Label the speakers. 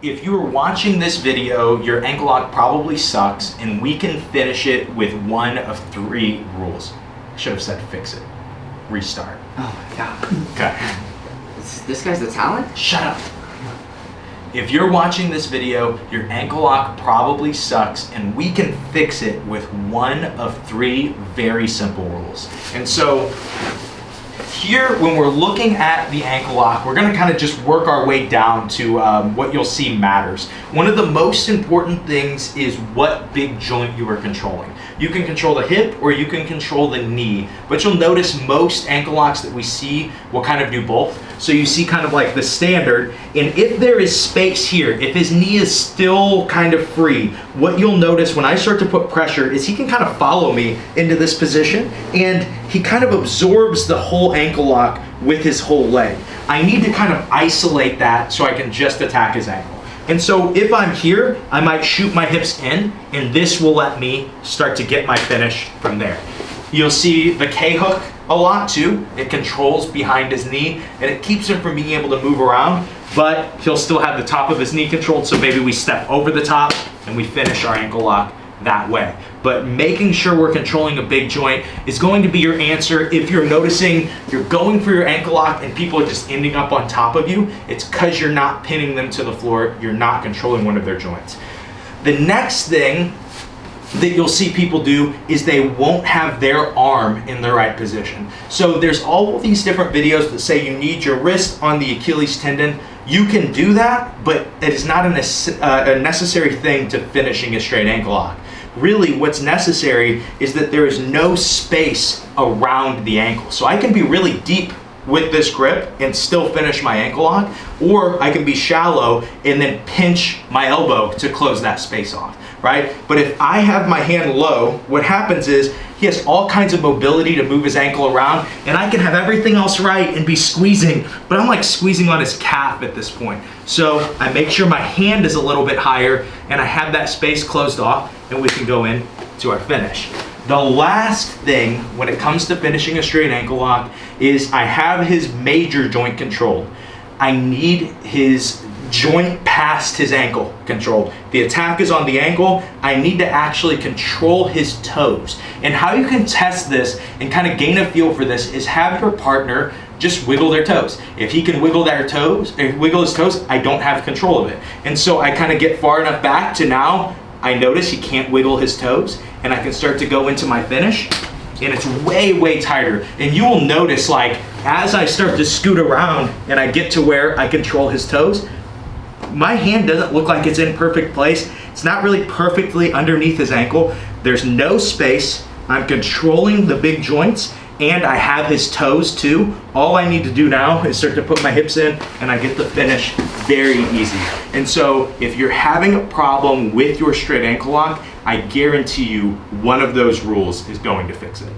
Speaker 1: If you are watching this video, your ankle lock probably sucks, and we can finish it with one of 3 rules. I should have said fix it. Restart.
Speaker 2: Oh my god.
Speaker 1: Okay.
Speaker 2: This guy's the talent?
Speaker 1: Shut up. If you're watching this video, your ankle lock probably sucks, and we can fix it with one of 3 very simple rules. And so here, when we're looking at the ankle lock, we're going to kind of just work our way down to what you'll see matters. One of the most important things is what big joint you are controlling. You can control the hip or you can control the knee, but you'll notice most ankle locks that we see will kind of do both. So you see kind of like the standard, and if there is space here, if his knee is still kind of free, what you'll notice when I start to put pressure is he can kind of follow me into this position, and he kind of absorbs the whole ankle lock with his whole leg. I need to kind of isolate that so I can just attack his ankle. And so if I'm here, I might shoot my hips in, and this will let me start to get my finish from there. You'll see the K-hook a lot too. It controls behind his knee, and it keeps him from being able to move around, but he'll still have the top of his knee controlled, so maybe we step over the top and we finish our ankle lock that way. But making sure we're controlling a big joint is going to be your answer. If you're noticing you're going for your ankle lock and people are just ending up on top of you, it's because you're not pinning them to the floor, you're not controlling one of their joints. The next thing that you'll see people do is they won't have their arm in the right position. So there's all these different videos that say you need your wrist on the Achilles tendon. You can do that, but it is not a necessary thing to finishing a straight ankle lock. Really, what's necessary is that there is no space around the ankle. So I can be really deep with this grip and still finish my ankle lock, or I can be shallow and then pinch my elbow to close that space off, right? But if I have my hand low, what happens is he has all kinds of mobility to move his ankle around, and I can have everything else right and be squeezing, but I'm like squeezing on his calf at this point. So I make sure my hand is a little bit higher and I have that space closed off, and we can go in to our finish. The last thing when it comes to finishing a straight ankle lock is I have his major joint controlled. I need his joint past his ankle controlled. The attack is on the ankle. I need to actually control his toes. And how you can test this and kind of gain a feel for this is have your partner just wiggle their toes. If he can wiggle their toes, or wiggle his toes, I don't have control of it. And so I kind of get far enough back to now I notice he can't wiggle his toes, and I can start to go into my finish, and it's way, way tighter. And you will notice, like, as I start to scoot around and I get to where I control his toes, my hand doesn't look like it's in perfect place. It's not really perfectly underneath his ankle. There's no space. I'm controlling the big joints, and I have his toes too. All I need to do now is start to put my hips in, and I get the finish very easy. And so if you're having a problem with your straight ankle lock, I guarantee you one of those rules is going to fix it.